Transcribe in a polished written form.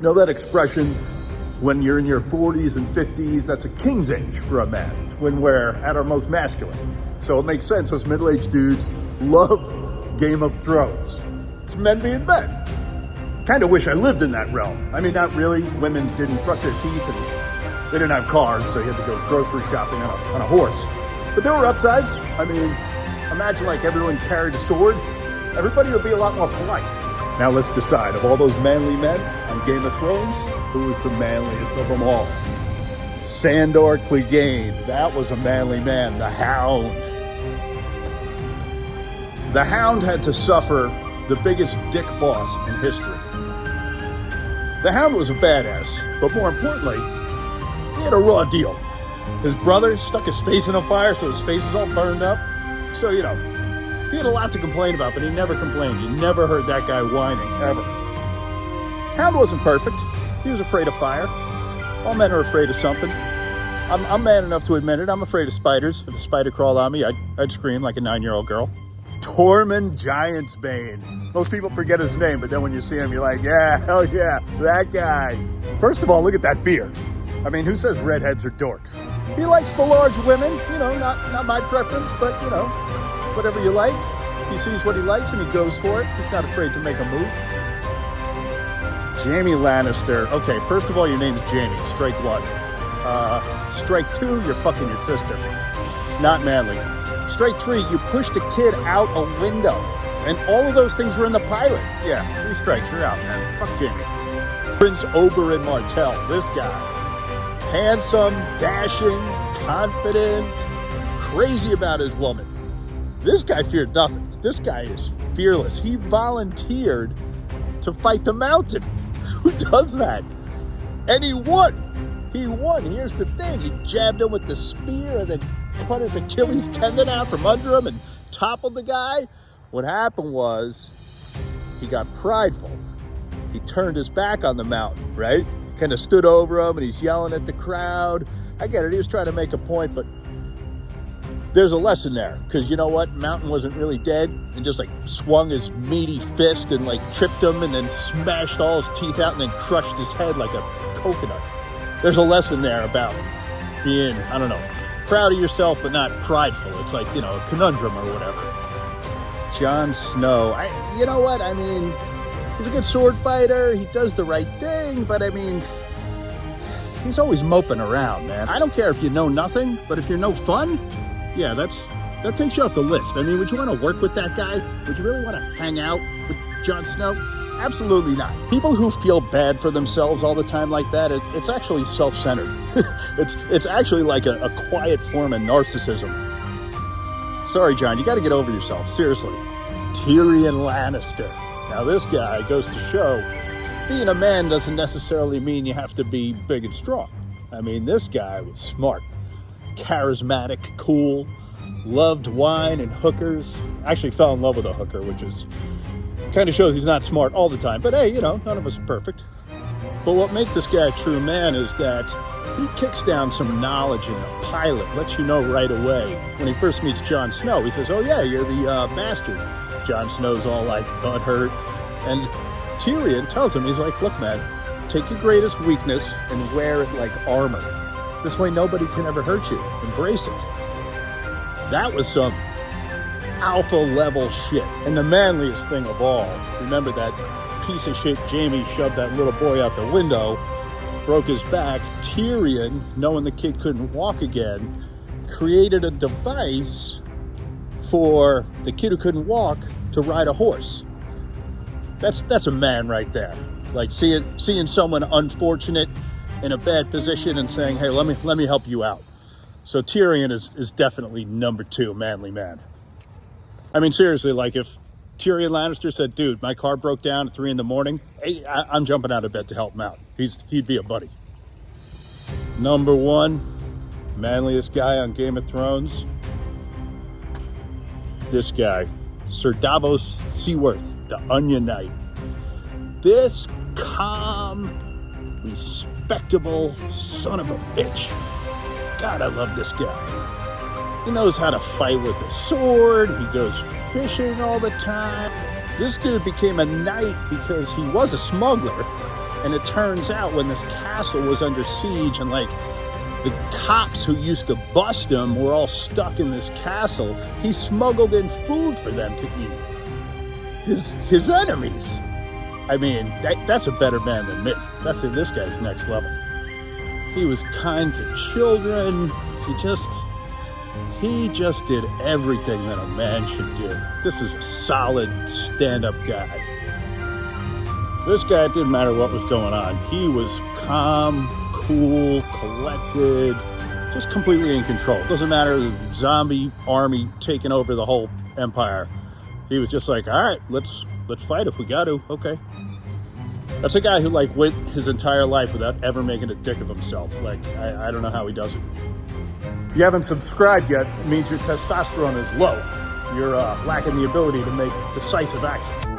You know that expression, when you're in your 40s and 50s, that's a king's age for a man. It's when we're at our most masculine. So it makes sense, us middle-aged dudes love Game of Thrones. It's men being men. Kind of wish I lived in that realm. I mean, not really. Women didn't brush their teeth and they didn't have cars, so you had to go grocery shopping on a horse. But there were upsides. I mean, imagine like everyone carried a sword. Everybody would be a lot more polite. Now let's decide, of all those manly men on Game of Thrones, who was the manliest of them all? Sandor Clegane. That was a manly man. The Hound. The Hound had to suffer the biggest dick boss in history. The Hound was a badass, but more importantly, he had a raw deal. His brother stuck his face in a fire, so his face is all burned up. So, you know, he had a lot to complain about, but he never complained. You never heard that guy whining, ever. Hound wasn't perfect. He was afraid of fire. All men are afraid of something. I'm man enough to admit it. I'm afraid of spiders. If a spider crawled on me, I'd scream like a 9-year-old girl. Tormund Giantsbane. Most people forget his name, but then when you see him, you're like, yeah, hell yeah, that guy. First of all, look at that beard. I mean, who says redheads are dorks? He likes the large women. You know, not my preference, but, you know, whatever you like. He sees what he likes and he goes for it. He's not afraid to make a move. Jaime Lannister. Okay, first of all, your name is Jaime. Strike one. Strike two, you're fucking your sister. Not manly. Strike three, you pushed a kid out a window. And all of those things were in the pilot. Yeah, 3 strikes, you're out, man. Fuck Jaime. Prince Oberyn Martell. This guy. Handsome, dashing, confident, crazy about his woman. This guy feared nothing. This guy is fearless. He volunteered to fight the Mountain. Who does that? And he won. He won. Here's the thing. He jabbed him with the spear and then cut his Achilles tendon out from under him and toppled the guy. What happened was he got prideful. He turned his back on the Mountain, right? Kind of stood over him and he's yelling at the crowd. I get it. He was trying to make a point, but there's a lesson there, because you know what? Mountain wasn't really dead and just like swung his meaty fist and like tripped him and then smashed all his teeth out and then crushed his head like a coconut. There's a lesson there about being, I don't know, proud of yourself but not prideful. It's like, you know, a conundrum or whatever. Jon Snow. You know what? I mean, he's a good sword fighter. He does the right thing, but I mean, he's always moping around, man. I don't care if you know nothing, but if you're no fun, yeah, that takes you off the list. I mean, would you want to work with that guy? Would you really want to hang out with Jon Snow? Absolutely not. People who feel bad for themselves all the time like that, it's actually self-centered. it's actually like a quiet form of narcissism. Sorry, John, you got to get over yourself. Seriously. Tyrion Lannister. Now, this guy goes to show being a man doesn't necessarily mean you have to be big and strong. I mean, this guy was smart. Charismatic, cool, loved wine and hookers. Actually fell in love with a hooker, which is kind of shows he's not smart all the time. But hey, you know, none of us are perfect. But what makes this guy a true man is that he kicks down some knowledge in the pilot, lets you know right away. When he first meets Jon Snow, he says, oh yeah, you're the bastard. Jon Snow's all like butthurt. And Tyrion tells him, he's like, look man, take your greatest weakness and wear it like armor. This way nobody can ever hurt you. Embrace it. That was some alpha level shit. And the manliest thing of all, remember that piece of shit Jaime shoved that little boy out the window, broke his back. Tyrion, knowing the kid couldn't walk again, created a device for the kid who couldn't walk to ride a horse. That's a man right there. Like seeing someone unfortunate in a bad position and saying, hey, let me help you out. So Tyrion is definitely number 2 manly man. I mean, seriously, like if Tyrion Lannister said, dude, my car broke down at 3 a.m, hey, I'm jumping out of bed to help him out. He'd be a buddy. Number 1, manliest guy on Game of Thrones. This guy, Sir Davos Seaworth, the Onion Knight. This calm, respectable son of a bitch. God, I love this guy. He knows how to fight with a sword. He goes fishing all the time. This dude became a knight because he was a smuggler, And it turns out when this castle was under siege and like the cops who used to bust him were all stuck in this castle, he smuggled in food for them to eat. His enemies. I mean, that's a better man than me. This guy's next level. He was kind to children. He just did everything that a man should do. This is a solid stand-up guy. This guy, it didn't matter what was going on. He was calm, cool, collected, just completely in control. It doesn't matter the zombie army taking over the whole empire. He was just like, all right, let's fight if we got to. Okay. That's a guy who like went his entire life without ever making a dick of himself. Like, I don't know how he does it. If you haven't subscribed yet, it means your testosterone is low. You're lacking the ability to make decisive actions.